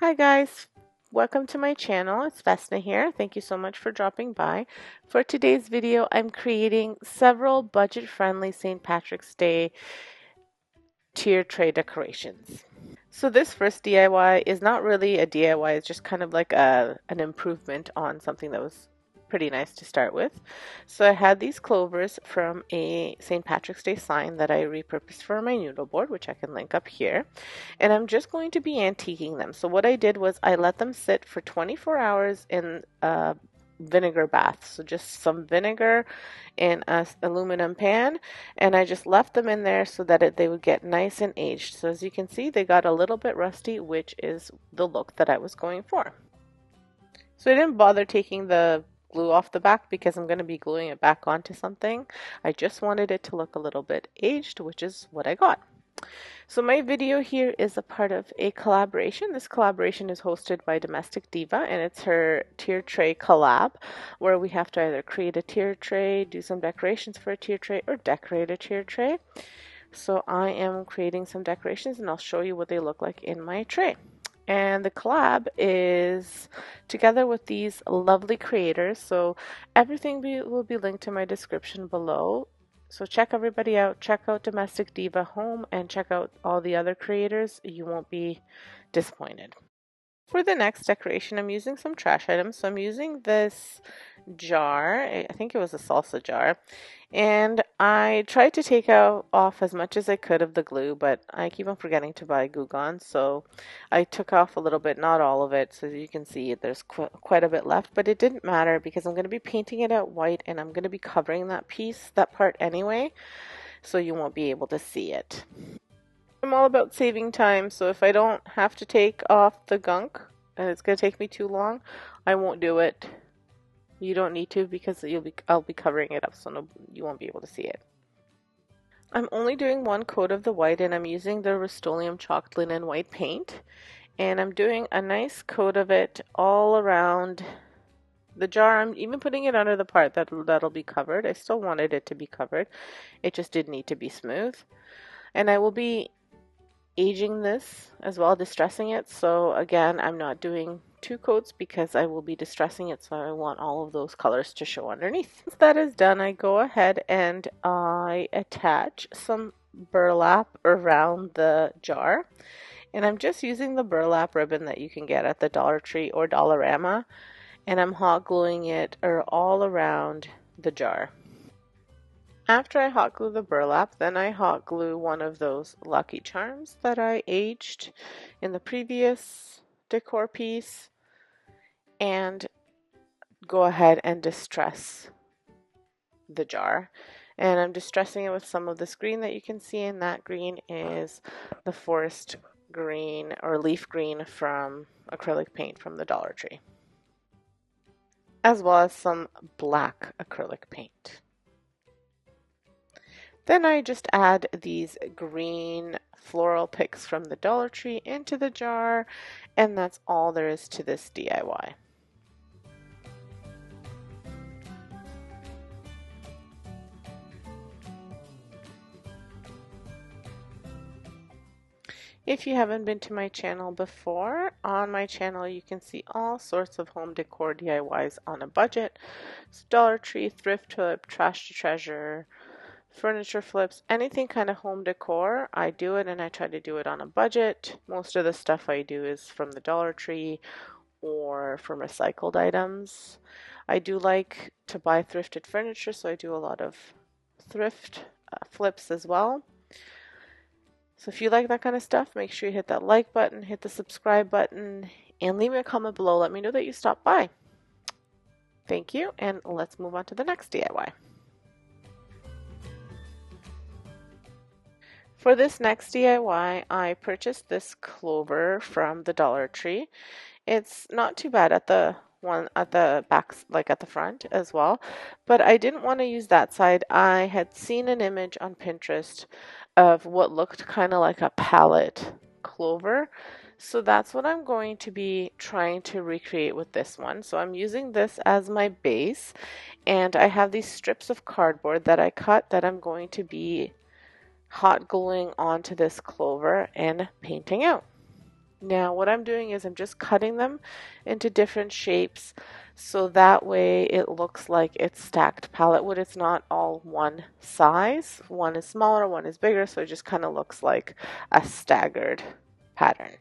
Hi guys, welcome to my channel. It's Vesna here. Thank you so much for dropping by. For today's video, I'm creating several budget-friendly St. Patrick's Day tier tray decorations. So this first DIY is not really a DIY, it's just kind of like an improvement on something that was pretty nice to start with. So I had these clovers from a St. Patrick's Day sign that I repurposed for my noodle board, which I can link up here. And I'm just going to be antiquing them. So what I did was I let them sit for 24 hours in a vinegar bath. So just some vinegar in an aluminum pan, and I just left them in there so that they would get nice and aged. So as you can see, they got a little bit rusty, which is the look that I was going for. So I didn't bother taking the glue off the back because I'm going to be gluing it back onto something. I just wanted it to look a little bit aged, which is what I got. So my video here is a part of a collaboration. This collaboration is hosted by Domestic Diva, and it's her tier tray collab, where we have to either create a tier tray, do some decorations for a tier tray, or decorate a tier tray. So I am creating some decorations, and I'll show you what they look like in my tray. And the collab is together with these lovely creators. So everything will be linked in my description below. So check everybody out. Check out Domestic Diva Home and check out all the other creators. You won't be disappointed. For the next decoration, I'm using some trash items. So I'm using this jar. I think it was a salsa jar. And I tried to take off as much as I could of the glue, but I keep on forgetting to buy glue gun. So I took off a little bit, not all of it. So as you can see, there's quite a bit left, but it didn't matter because I'm going to be painting it out white and I'm going to be covering that part anyway, so you won't be able to see it. I'm all about saving time, so if I don't have to take off the gunk and it's going to take me too long, I won't do it. You don't need to because I'll be covering it up, so you won't be able to see it. I'm only doing one coat of the white, and I'm using the Rust-Oleum chalked linen white paint, and I'm doing a nice coat of it all around the jar. I'm even putting it under the part that'll be covered. I still wanted it to be covered. It just did need to be smooth. And I will be aging this as well, distressing it. So again, I'm not doing two coats because I will be distressing it, so I want all of those colors to show underneath. Once that is done, I go ahead and I attach some burlap around the jar, and I'm just using the burlap ribbon that you can get at the Dollar Tree or Dollarama, and I'm hot gluing it all around the jar. After I hot glue the burlap, then I hot glue one of those Lucky Charms that I aged in the previous decor piece, and go ahead and distress the jar. And I'm distressing it with some of this green that you can see, and that green is the forest green or leaf green from acrylic paint from the Dollar Tree, as well as some black acrylic paint. Then I just add these green floral picks from the Dollar Tree into the jar, and that's all there is to this DIY. If you haven't been to my channel before, on my channel you can see all sorts of home decor DIYs on a budget. So Dollar Tree, thrift flip, trash to treasure, furniture flips, anything kind of home decor, I do it, and I try to do it on a budget. Most of the stuff I do is from the Dollar Tree or from recycled items. I do like to buy thrifted furniture, so I do a lot of thrift flips as well. So if you like that kind of stuff, make sure you hit that like button, hit the subscribe button, and leave me a comment below. Let me know that you stopped by. Thank you, and let's move on to the next DIY. For this next DIY, I purchased this clover from the Dollar Tree. It's not too bad at the one at the back, like at the front as well, but I didn't want to use that side. I had seen an image on Pinterest of what looked kind of like a palette clover, so that's what I'm going to be trying to recreate with this one. So I'm using this as my base, and I have these strips of cardboard that I cut that I'm going to be hot gluing onto this clover and painting out. Now what I'm doing is I'm just cutting them into different shapes so that way it looks like it's stacked palette wood. It's not all one size. One is smaller, one is bigger, so it just kind of looks like a staggered pattern.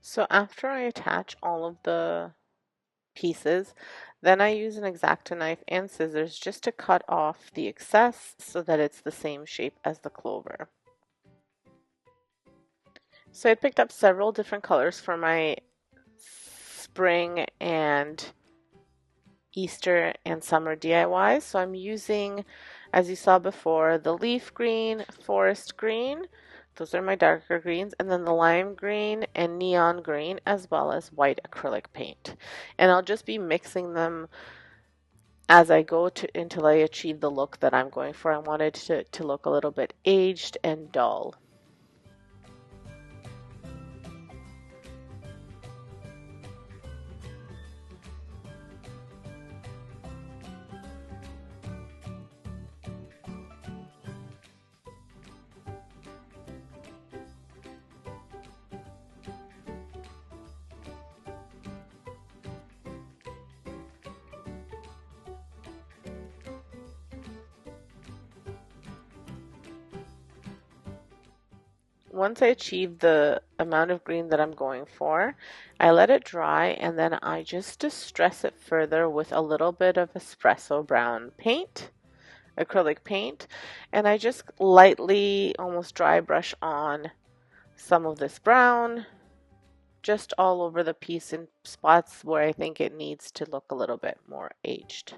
So after I attach all of the pieces, then I use an X-Acto knife and scissors just to cut off the excess so that it's the same shape as the clover. So I picked up several different colors for my spring and Easter and summer DIYs. So I'm using, as you saw before, the leaf green, forest green. Those are my darker greens, and then the lime green and neon green, as well as white acrylic paint. And I'll just be mixing them as I go until I achieve the look that I'm going for. I wanted to look a little bit aged and dull. Once I achieve the amount of green that I'm going for, I let it dry and then I just distress it further with a little bit of espresso brown paint, acrylic paint, and I just lightly, almost dry brush on some of this brown just all over the piece in spots where I think it needs to look a little bit more aged.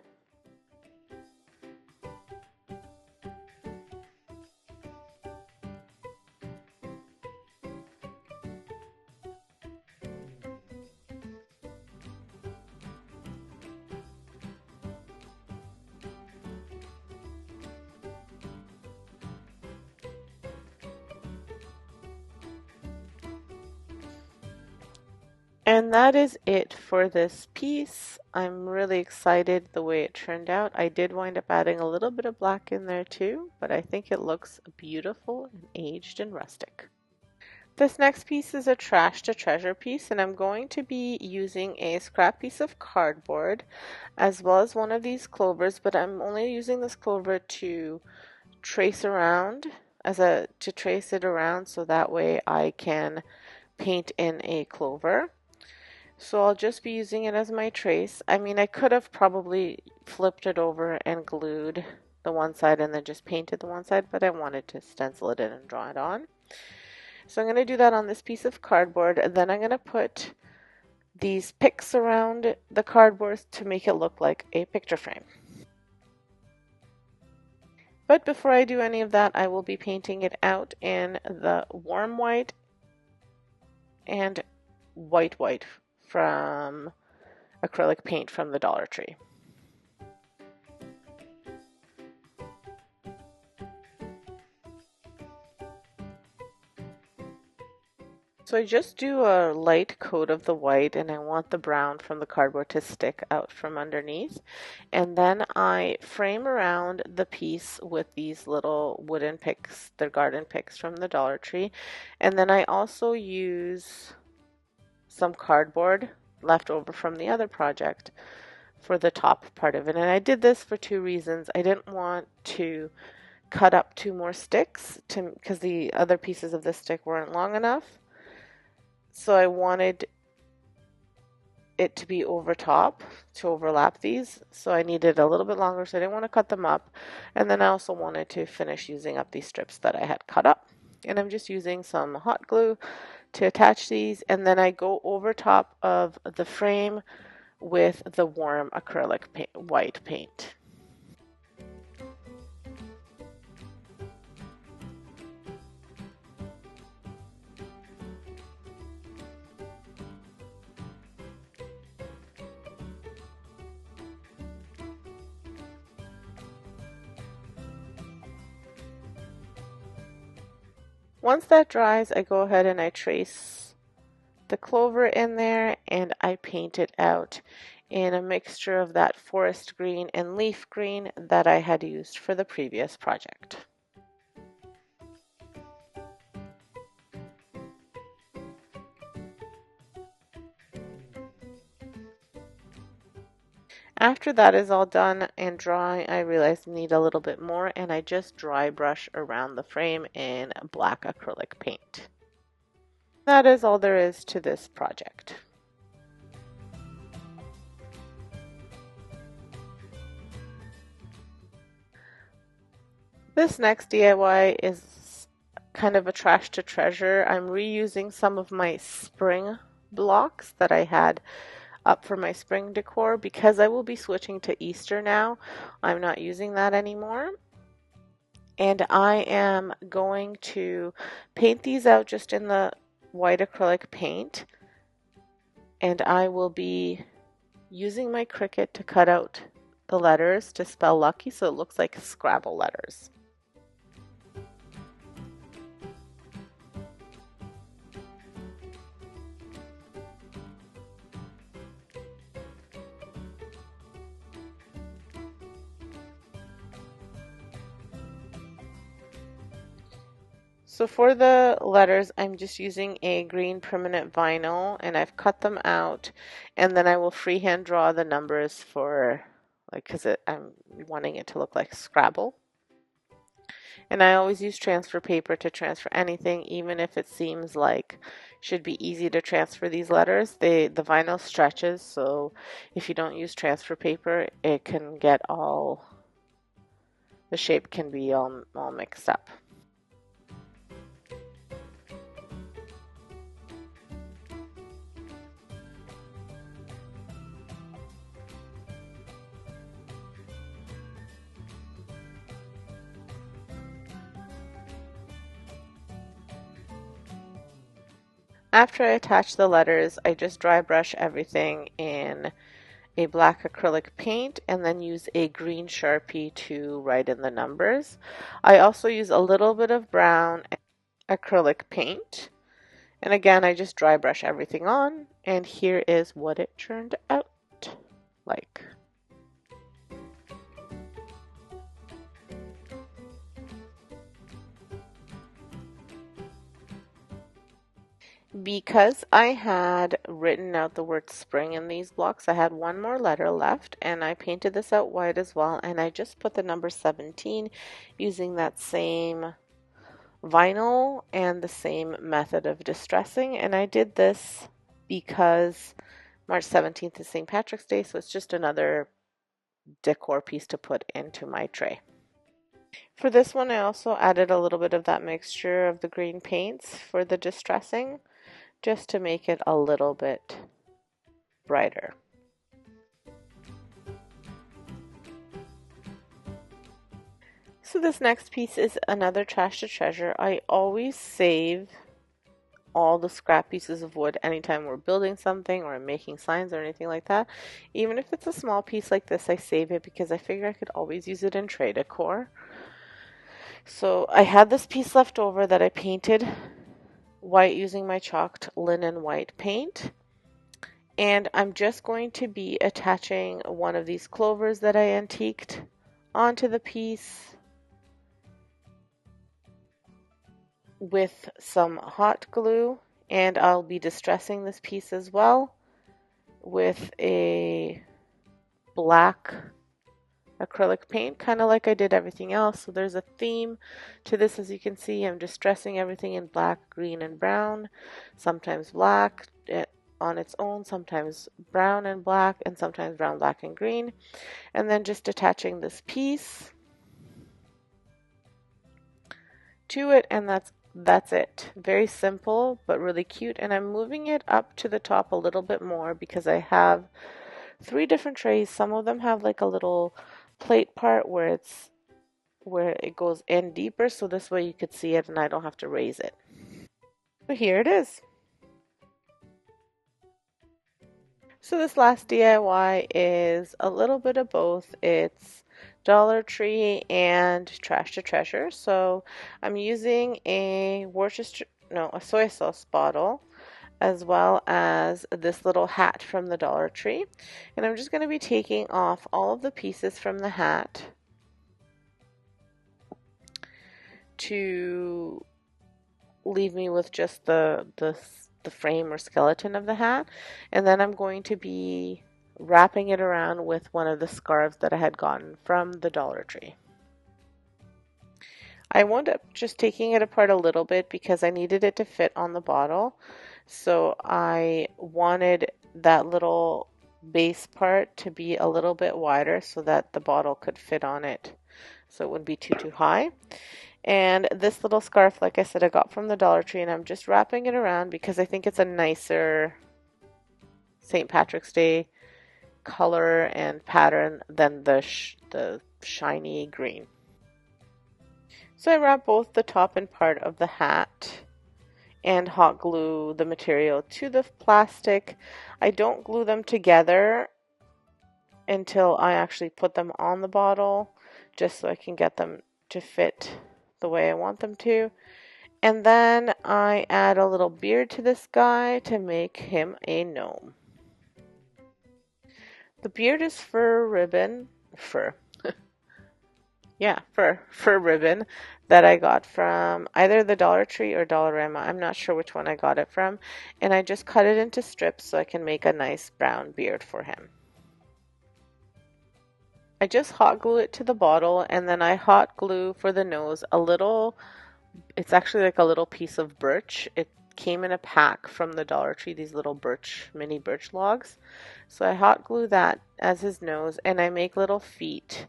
And that is it for this piece. I'm really excited the way it turned out. I did wind up adding a little bit of black in there too, but I think it looks beautiful and aged and rustic. This next piece is a trash to treasure piece, and I'm going to be using a scrap piece of cardboard as well as one of these clovers, but I'm only using this clover to trace around to trace it around so that way I can paint in a clover. So I'll just be using it as my trace. I mean, I could have probably flipped it over and glued the one side and then just painted the one side, but I wanted to stencil it in and draw it on. So I'm going to do that on this piece of cardboard, and then I'm going to put these picks around the cardboard to make it look like a picture frame. But before I do any of that, I will be painting it out in the warm white and white from acrylic paint from the Dollar Tree. So I just do a light coat of the white and I want the brown from the cardboard to stick out from underneath. And then I frame around the piece with these little wooden picks, they're garden picks from the Dollar Tree. And then I also use some cardboard left over from the other project for the top part of it. And I did this for two reasons. I didn't want to cut up two more sticks because the other pieces of the stick weren't long enough. So I wanted it to be over top to overlap these. So I needed a little bit longer, so I didn't want to cut them up. And then I also wanted to finish using up these strips that I had cut up. And I'm just using some hot glue to attach these, and then I go over top of the frame with the warm acrylic white paint. Once that dries, I go ahead and I trace the clover in there and I paint it out in a mixture of that forest green and leaf green that I had used for the previous project. After that is all done and dry, I realized I need a little bit more, and I just dry brush around the frame in black acrylic paint. That is all there is to this project. This next DIY is kind of a trash to treasure. I'm reusing some of my spring blocks that I had up for my spring decor because I will be switching to Easter now. I'm not using that anymore. And I am going to paint these out just in the white acrylic paint. And I will be using my Cricut to cut out the letters to spell lucky so it looks like Scrabble letters. So for the letters, I'm just using a green permanent vinyl and I've cut them out, and then I will freehand draw the numbers for, like, because I'm wanting it to look like Scrabble. And I always use transfer paper to transfer anything, even if it seems like should be easy to transfer these letters. The vinyl stretches, so if you don't use transfer paper, it can get all, the shape can be all mixed up. After I attach the letters, I just dry brush everything in a black acrylic paint and then use a green Sharpie to write in the numbers. I also use a little bit of brown acrylic paint. And again, I just dry brush everything on, and here is what it turned out like. Because I had written out the word spring in these blocks, I had one more letter left, and I painted this out white as well, and I just put the number 17 using that same vinyl and the same method of distressing. And I did this because March 17th is St. Patrick's Day, so it's just another decor piece to put into my tray. For this one, I also added a little bit of that mixture of the green paints for the distressing, just to make it a little bit brighter. So this next piece is another trash to treasure. I always save all the scrap pieces of wood anytime we're building something or making signs or anything like that. Even if it's a small piece like this, I save it because I figure I could always use it in tray decor. So I had this piece left over that I painted white using my chalked linen white paint. And I'm just going to be attaching one of these clovers that I antiqued onto the piece with some hot glue, and I'll be distressing this piece as well with a black acrylic paint, kind of like I did everything else. So there's a theme to this. As you can see, I'm distressing everything in black, green, and brown, sometimes black on its own, sometimes brown and black, and sometimes brown, black, and green, and then just attaching this piece to it, and that's that's it. Very simple, but really cute. And I'm moving it up to the top a little bit more because I have three different trays. Some of them have like a little plate part where it goes in deeper, so this way you could see it and I don't have to raise it. So here it is. So this last DIY is a little bit of both. It's Dollar Tree and Trash to Treasure. So I'm using a soy sauce bottle, as well as this little hat from the Dollar Tree. And I'm just going to be taking off all of the pieces from the hat to leave me with just the frame or skeleton of the hat. And then I'm going to be wrapping it around with one of the scarves that I had gotten from the Dollar Tree. I wound up just taking it apart a little bit because I needed it to fit on the bottle. So I wanted that little base part to be a little bit wider so that the bottle could fit on it, so it wouldn't be too high. And this little scarf, like I said, I got from the Dollar Tree, and I'm just wrapping it around because I think it's a nicer St. Patrick's Day color and pattern than the shiny green. So I wrap both the top and part of the hat and hot glue the material to the plastic. I don't glue them together until I actually put them on the bottle, just so I can get them to fit the way I want them to. And then I add a little beard to this guy to make him a gnome. The beard is fur ribbon that I got from either the Dollar Tree or Dollarama. I'm not sure which one I got it from. And I just cut it into strips so I can make a nice brown beard for him. I just hot glue it to the bottle, and then I hot glue for the nose it's actually like a little piece of birch. It came in a pack from the Dollar Tree, these little mini birch logs. So I hot glue that as his nose, and I make little feet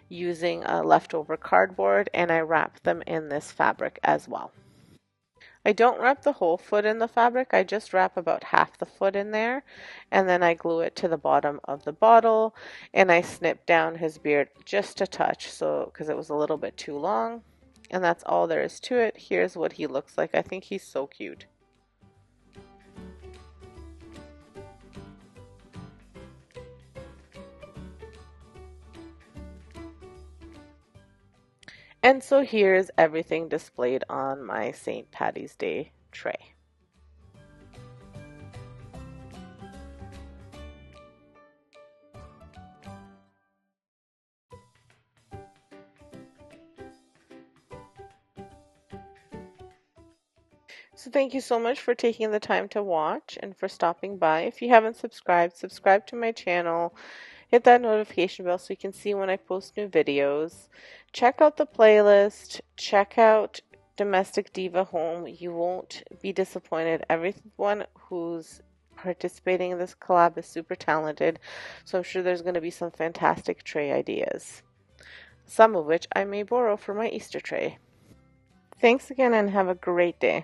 using a leftover cardboard, and I wrap them in this fabric as well. I don't wrap the whole foot in the fabric, I just wrap about half the foot in there, and then I glue it to the bottom of the bottle, and I snip down his beard just a touch, because it was a little bit too long. And that's all there is to it. Here's what he looks like. I think he's so cute. And so here's everything displayed on my St. Patty's Day tray. So thank you so much for taking the time to watch and for stopping by. If you haven't subscribed, subscribe to my channel. Hit that notification bell so you can see when I post new videos. Check out the playlist. Check out Domestic Diva Home. You won't be disappointed. Everyone who's participating in this collab is super talented, so I'm sure there's going to be some fantastic tray ideas, some of which I may borrow for my Easter tray. Thanks again and have a great day.